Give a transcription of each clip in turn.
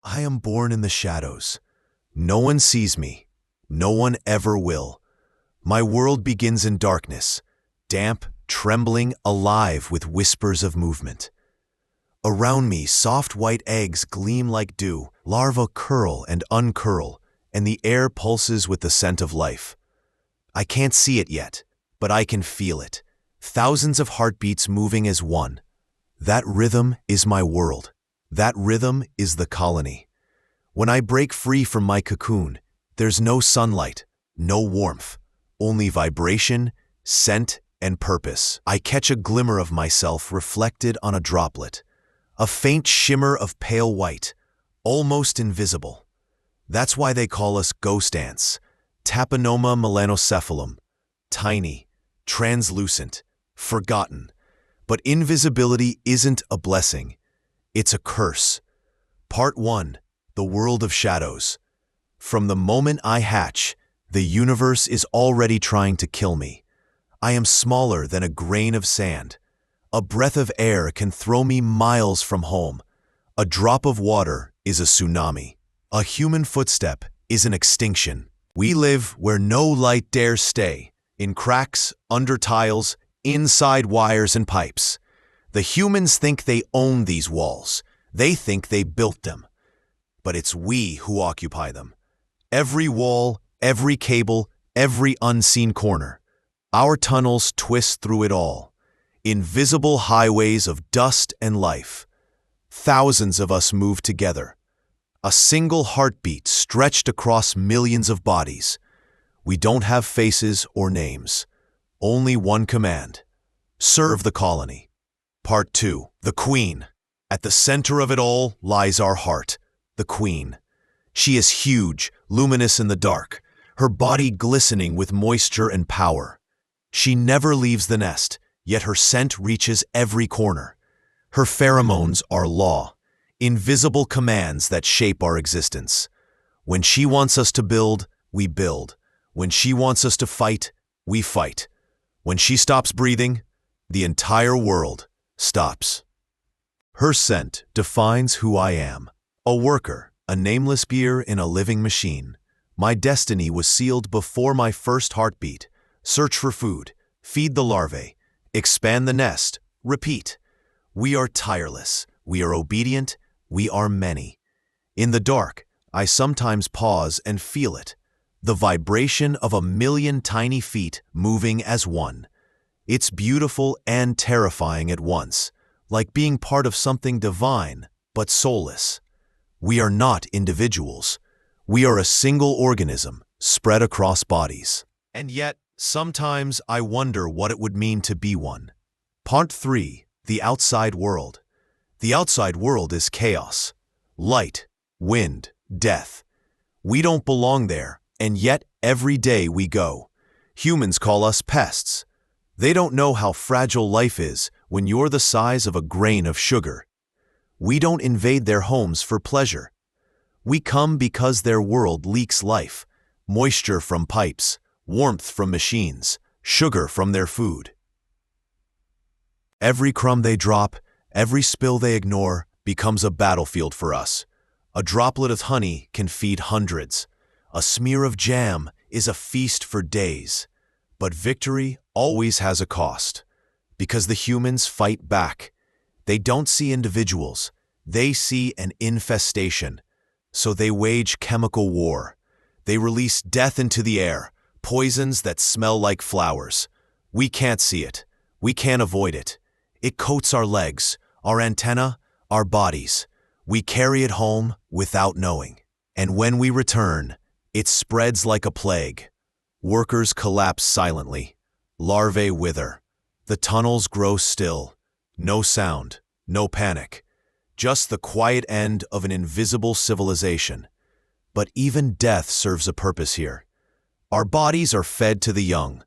I am born in the shadows. No one sees me. No one ever will. My world begins in darkness, damp, trembling, alive with whispers of movement. Around me, soft white eggs gleam like dew, larvae curl and uncurl, and the air pulses with the scent of life. I can't see it yet, but I can feel it. Thousands of heartbeats moving as one. That rhythm is my world. That rhythm is the colony. When I break free from my cocoon, there's no sunlight, no warmth, only vibration, scent, and purpose. I catch a glimmer of myself reflected on a droplet, a faint shimmer of pale white, almost invisible. That's why they call us ghost ants, Tapinoma melanocephalum, tiny, translucent, forgotten. But invisibility isn't a blessing, it's a curse. Part 1. The World of Shadows. From the moment I hatch, the universe is already trying to kill me. I am smaller than a grain of sand. A breath of air can throw me miles from home. A drop of water is a tsunami. A human footstep is an extinction. We live where no light dares stay, in cracks, under tiles, inside wires and pipes. The humans think they own these walls. They think they built them. But it's we who occupy them. Every wall, every cable, every unseen corner. Our tunnels twist through it all. Invisible highways of dust and life. Thousands of us move together. A single heartbeat stretched across millions of bodies. We don't have faces or names. Only one command. Serve the colony. Part 2. The Queen. At the center of it all lies our heart, the Queen. She is huge, luminous in the dark, her body glistening with moisture and power. She never leaves the nest, yet her scent reaches every corner. Her pheromones are law, invisible commands that shape our existence. When she wants us to build, we build. When she wants us to fight, we fight. When she stops breathing, the entire world stops. Her scent defines who I am. A worker, a nameless gear in a living machine. My destiny was sealed before my first heartbeat. Search for food, feed the larvae, expand the nest, repeat. We are tireless, we are obedient, we are many. In the dark, I sometimes pause and feel it. The vibration of 1,000,000 tiny feet moving as one. It's beautiful and terrifying at once, like being part of something divine, but soulless. We are not individuals. We are a single organism, spread across bodies. And yet, sometimes I wonder what it would mean to be one. Part 3. The Outside World. The outside world is chaos. Light, wind, death. We don't belong there, and yet every day we go. Humans call us pests. They don't know how fragile life is when you're the size of a grain of sugar. We don't invade their homes for pleasure. We come because their world leaks life, moisture from pipes, warmth from machines, sugar from their food. Every crumb they drop, every spill they ignore, becomes a battlefield for us. A droplet of honey can feed hundreds. A smear of jam is a feast for days. But victory always has a cost, because the humans fight back. They don't see individuals, they see an infestation. So they wage chemical war. They release death into the air, poisons that smell like flowers. We can't see it, we can't avoid it. It coats our legs, our antenna, our bodies. We carry it home without knowing. And when we return, it spreads like a plague. Workers collapse silently. Larvae wither. The tunnels grow still. No sound, no panic. Just the quiet end of an invisible civilization. But even death serves a purpose here. Our bodies are fed to the young,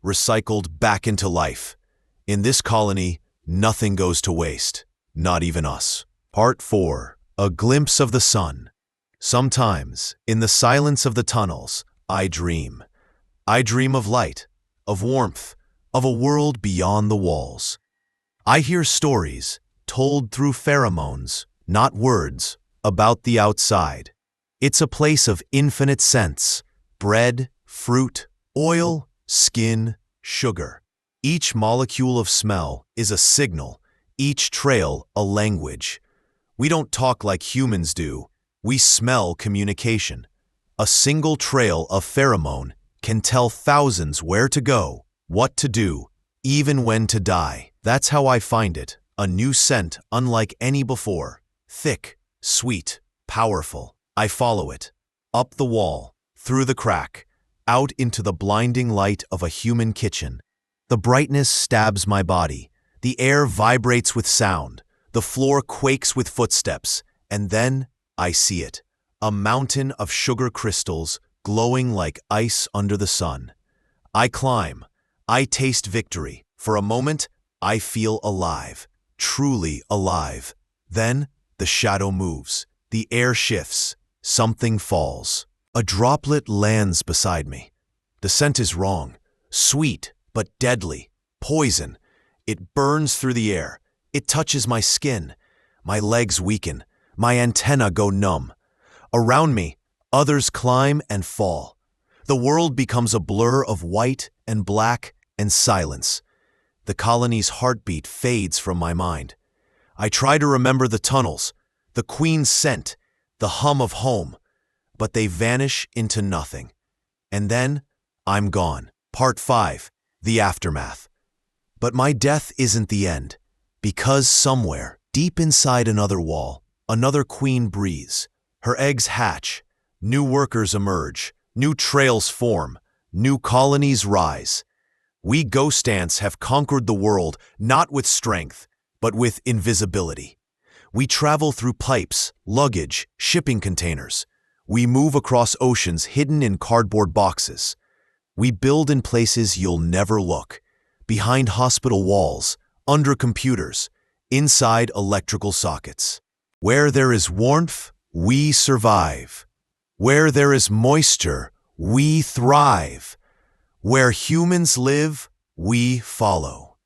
recycled back into life. In this colony, nothing goes to waste, not even us. Part 4. A Glimpse of the Sun. Sometimes, in the silence of the tunnels, I dream. I dream of light, of warmth, of a world beyond the walls. I hear stories, told through pheromones, not words, about the outside. It's a place of infinite scents: bread, fruit, oil, skin, sugar. Each molecule of smell is a signal, each trail a language. We don't talk like humans do, we smell communication. A single trail of pheromone can tell thousands where to go, what to do, even when to die. That's how I find it, a new scent unlike any before. Thick, sweet, powerful. I follow it. Up the wall, through the crack, out into the blinding light of a human kitchen. The brightness stabs my body. The air vibrates with sound. The floor quakes with footsteps. And then I see it. A mountain of sugar crystals glowing like ice under the sun. I climb. I taste victory. For a moment, I feel alive. Truly alive. Then, the shadow moves. The air shifts. Something falls. A droplet lands beside me. The scent is wrong. Sweet, but deadly. Poison. It burns through the air. It touches my skin. My legs weaken. My antennae go numb. Around me, others climb and fall. The world becomes a blur of white and black and silence. The colony's heartbeat fades from my mind. I try to remember the tunnels, the queen's scent, the hum of home, but they vanish into nothing. And then, I'm gone. Part 5, the aftermath. But my death isn't the end, because somewhere, deep inside another wall, another queen breathes. Her eggs hatch, new workers emerge, new trails form, new colonies rise. We ghost ants have conquered the world not with strength, but with invisibility. We travel through pipes, luggage, shipping containers. We move across oceans hidden in cardboard boxes. We build in places you'll never look, behind hospital walls, under computers, inside electrical sockets. Where there is warmth, we survive. Where there is moisture, we thrive. Where humans live, we follow.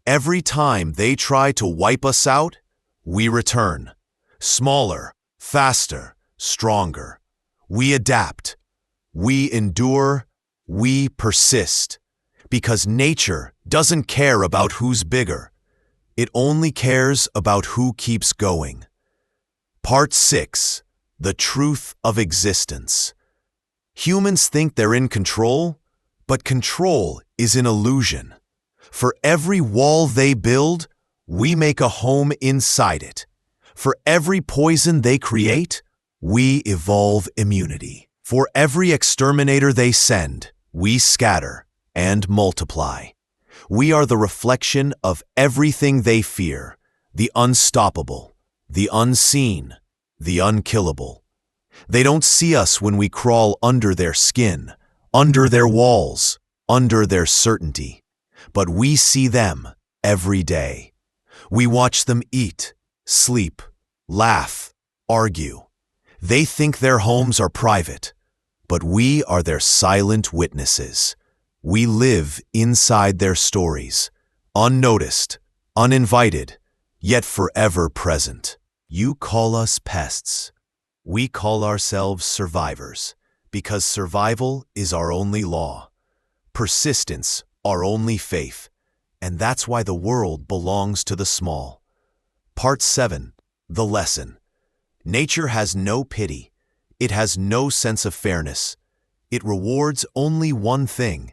Every time they try to wipe us out, we return. Smaller, faster, stronger. We adapt. We endure. We persist. Because nature doesn't care about who's bigger. It only cares about who keeps going. Part 6. The truth of existence. Humans think they're in control, but control is an illusion. For every wall they build, we make a home inside it. For every poison they create, we evolve immunity. For every exterminator they send, we scatter and multiply. We are the reflection of everything they fear, the unstoppable, the unseen, the unkillable. They don't see us when we crawl under their skin, under their walls, under their certainty. But we see them every day. We watch them eat, sleep, laugh, argue. They think their homes are private, but we are their silent witnesses. We live inside their stories, unnoticed, uninvited, yet forever present. You call us pests. We call ourselves survivors, because survival is our only law. Persistence, our only faith. And that's why the world belongs to the small. Part 7. The lesson. Nature has no pity. It has no sense of fairness. It rewards only one thing: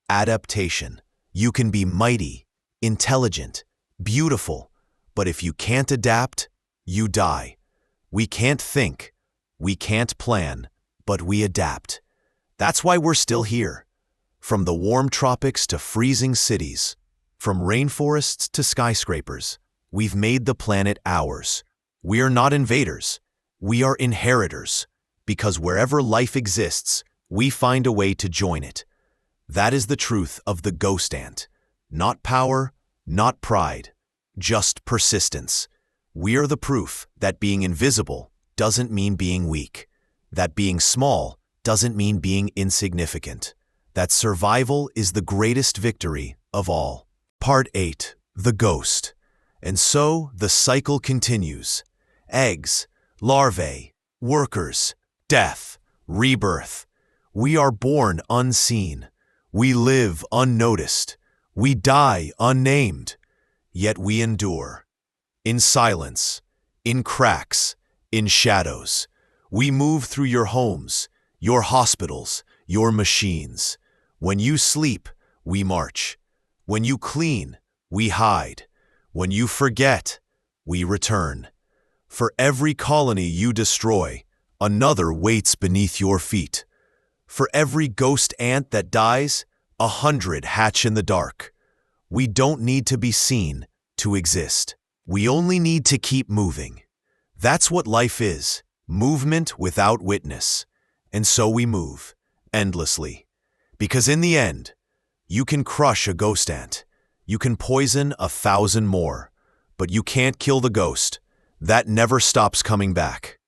adaptation. You can be mighty, intelligent, beautiful, but if you can't adapt, you die. We can't think, we can't plan, but we adapt. That's why we're still here. From the warm tropics to freezing cities, from rainforests to skyscrapers, we've made the planet ours. We are not invaders, we are inheritors, because wherever life exists, we find a way to join it. That is the truth of the ghost ant. Not power, not pride, just persistence. We are the proof that being invisible doesn't mean being weak, that being small doesn't mean being insignificant, that survival is the greatest victory of all. Part 8. The ghost. And so the cycle continues. Eggs, larvae, workers, death, rebirth. We are born unseen. We live unnoticed. We die unnamed. Yet we endure. In silence, in cracks, in shadows. We move through your homes, your hospitals, your machines. When you sleep, we march. When you clean, we hide. When you forget, we return. For every colony you destroy, another waits beneath your feet. For every ghost ant that dies, 100 hatch in the dark. We don't need to be seen to exist. We only need to keep moving. That's what life is, movement without witness. And so we move, endlessly. Because in the end, you can crush a ghost ant. You can poison 1,000 more. But you can't kill the ghost. That never stops coming back.